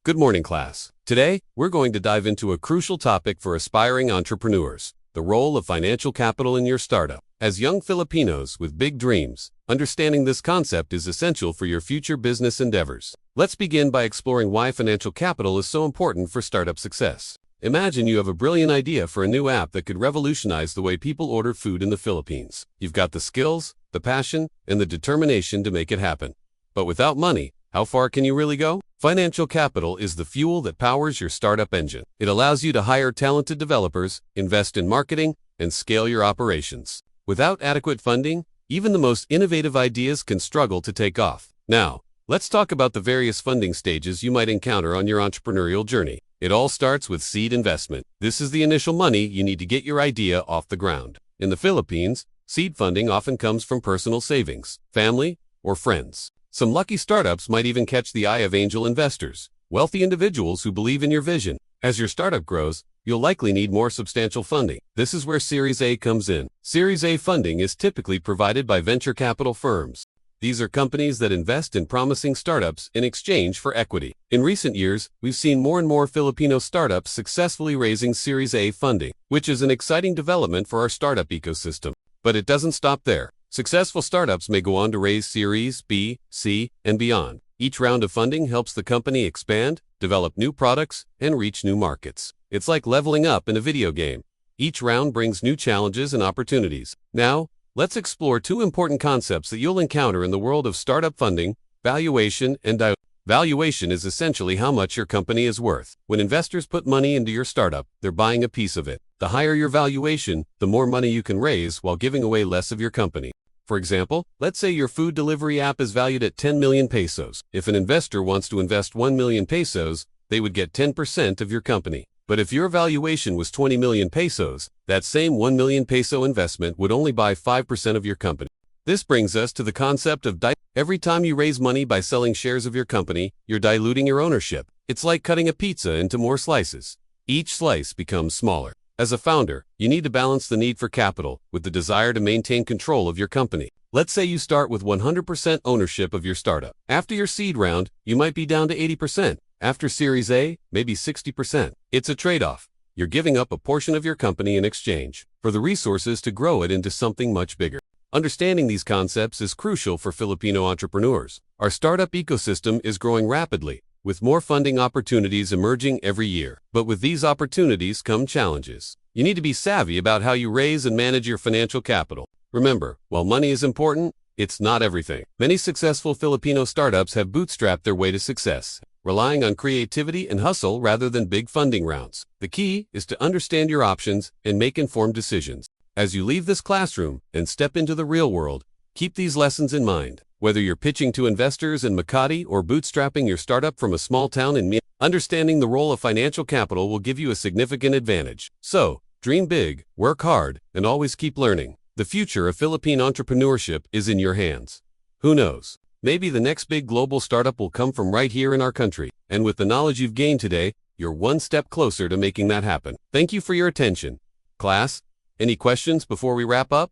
Good morning, class. Today, we're going to dive into a crucial topic for aspiring entrepreneurs, the role of financial capital in your startup. As young Filipinos with big dreams, understanding this concept is essential for your future business endeavors. Let's begin by exploring why financial capital is so important for startup success. Imagine you have a brilliant idea for a new app that could revolutionize the way people order food in the Philippines. You've got the skills, the passion, and the determination to make it happen. But without money, how far can you really go? Financial capital is the fuel that powers your startup engine. It allows you to hire talented developers, invest in marketing, and scale your operations. Without adequate funding, even the most innovative ideas can struggle to take off. Now, let's talk about the various funding stages you might encounter on your entrepreneurial journey. It all starts with seed investment. This is the initial money you need to get your idea off the ground. In the Philippines, seed funding often comes from personal savings, family, or friends. Some lucky startups might even catch the eye of angel investors, wealthy individuals who believe in your vision. As your startup grows, you'll likely need more substantial funding. This is where Series A comes in. Series A funding is typically provided by venture capital firms. These are companies that invest in promising startups in exchange for equity. In recent years, we've seen more and more Filipino startups successfully raising Series A funding, which is an exciting development for our startup ecosystem. But it doesn't stop there. Successful startups may go on to raise Series B, C, and beyond. Each round of funding helps the company expand, develop new products, and reach new markets. It's like leveling up in a video game. Each round brings new challenges and opportunities. Now, let's explore two important concepts that you'll encounter in the world of startup funding: valuation and dilution. Valuation is essentially how much your company is worth. When investors put money into your startup, they're buying a piece of it. The higher your valuation, the more money you can raise while giving away less of your company. For example, let's say your food delivery app is valued at 10 million pesos. If an investor wants to invest 1 million pesos, they would get 10% of your company. But if your valuation was 20 million pesos, that same 1 million peso investment would only buy 5% of your company. This brings us to the concept of dilution. Every time you raise money by selling shares of your company, you're diluting your ownership. It's like cutting a pizza into more slices. Each slice becomes smaller. As a founder, you need to balance the need for capital with the desire to maintain control of your company. Let's say you start with 100% ownership of your startup. After your seed round, you might be down to 80%. After Series A, maybe 60%. It's a trade-off. You're giving up a portion of your company in exchange for the resources to grow it into something much bigger. Understanding these concepts is crucial for Filipino entrepreneurs. Our startup ecosystem is growing rapidly, with more funding opportunities emerging every year. But with these opportunities come challenges. You need to be savvy about how you raise and manage your financial capital. Remember, while money is important, it's not everything. Many successful Filipino startups have bootstrapped their way to success, relying on creativity and hustle rather than big funding rounds. The key is to understand your options and make informed decisions. As you leave this classroom and step into the real world, keep these lessons in mind. Whether you're pitching to investors in Makati or bootstrapping your startup from a small town in Mindanao, understanding the role of financial capital will give you a significant advantage. So, dream big, work hard, and always keep learning. The future of Philippine entrepreneurship is in your hands. Who knows? Maybe the next big global startup will come from right here in our country. And with the knowledge you've gained today, you're one step closer to making that happen. Thank you for your attention. Class, any questions before we wrap up?